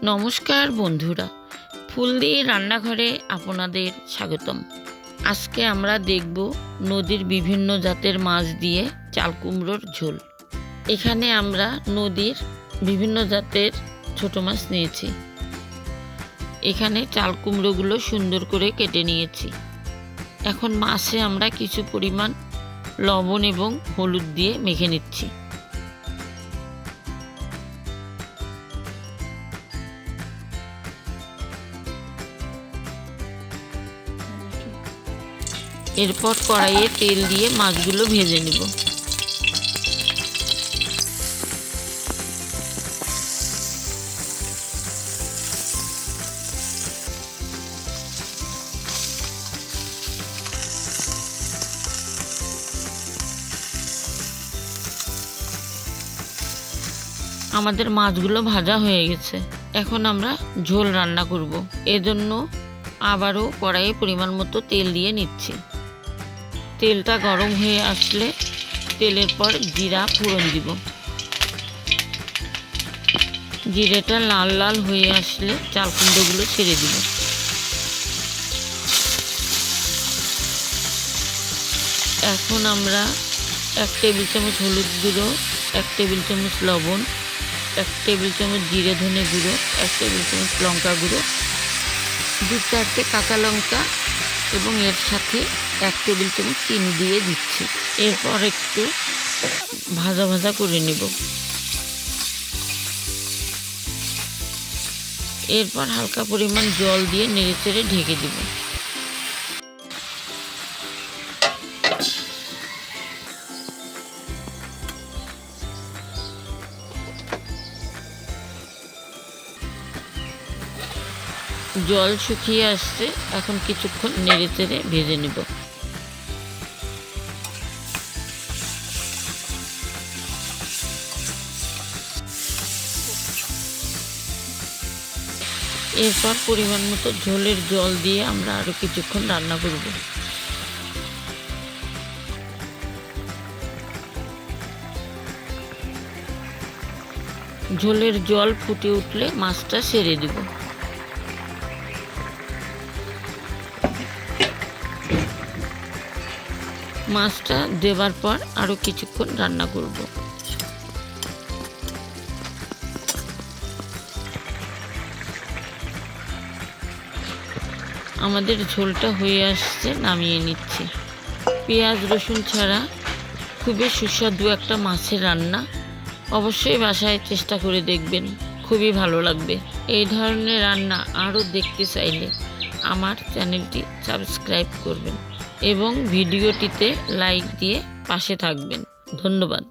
নমস্কার বন্ধুরা, ফুলদি রান্নাঘরে আপনাদের স্বাগতম। আজকে আমরা দেখব নদীর বিভিন্ন জাতের মাছ দিয়ে চাল কুমড়োর ঝোল। এখানে আমরা নদীর বিভিন্ন জাতের ছোট মাছ নিয়েছি। এখানে চাল কুমড়োগুলো সুন্দর করে কেটে নিয়েছি। এখন মাছে আমরা কিছু পরিমাণ লবণ এবং হলুদ দিয়ে মেখে নিচ্ছি। এরপর কড়াইয়ে তেল দিয়ে মাছগুলো ভেজে নেব। আমাদের মাছগুলো ভাজা হয়ে গেছে। এখন আমরা ঝোল রান্না করব। এজন্য আবারও কড়াইয়ে পরিমাণ মতো তেল দিয়ে নিচ্ছি। তেলটা গরম হয়ে আসলে তেলের পর জিরা ফোড়ন দিব। জিরেটা লাল লাল হয়ে আসলে চাল কুমড়োগুলো ছেড়ে দিব। এখন আমরা 1 টেবিল চামচ হলুদ গুঁড়ো, 1 টেবিল চামচ লবণ, 1 টেবিল চামচ জিরে ধনে গুঁড়ো, 1 টেবিল চামচ লঙ্কা গুঁড়ো, 2-4টে কাঁচা লঙ্কা এবং এর সাথে 1 টেবিল চামচ চিনি দিয়ে দিচ্ছি। এরপর একটু ভাজা ভাজা করে নেব। এরপর হালকা পরিমাণ জল দিয়ে নেড়েচেড়ে ঢেকে দেব। জল শুকিয়ে আসছে, এখন কিছুক্ষণ নেড়েচেড়ে ভেজে নেব। এরপর পরিমাণ মতো ঝোলের জল দিয়ে আমরা আরো কিছুক্ষণ রান্না করব। ঝোলের জল ফুটে উঠলে মাছটা ছেড়ে দেব। মাছটা দেবার পর আরো কিছুক্ষণ রান্না করব। আমাদের ঝোলটা হয়ে আসছে, নামিয়ে নিচ্ছি। পেঁয়াজ রসুন ছাড়া খুবই সুস্বাদু একটা মাছের রান্না। অবশ্যই বাসায় চেষ্টা করে দেখবেন, খুবই ভালো লাগবে। এই ধরনের রান্না আরও দেখতে চাইলে আমার চ্যানেলটি সাবস্ক্রাইব করবেন এবং ভিডিওটিতে লাইক দিয়ে পাশে থাকবেন। ধন্যবাদ।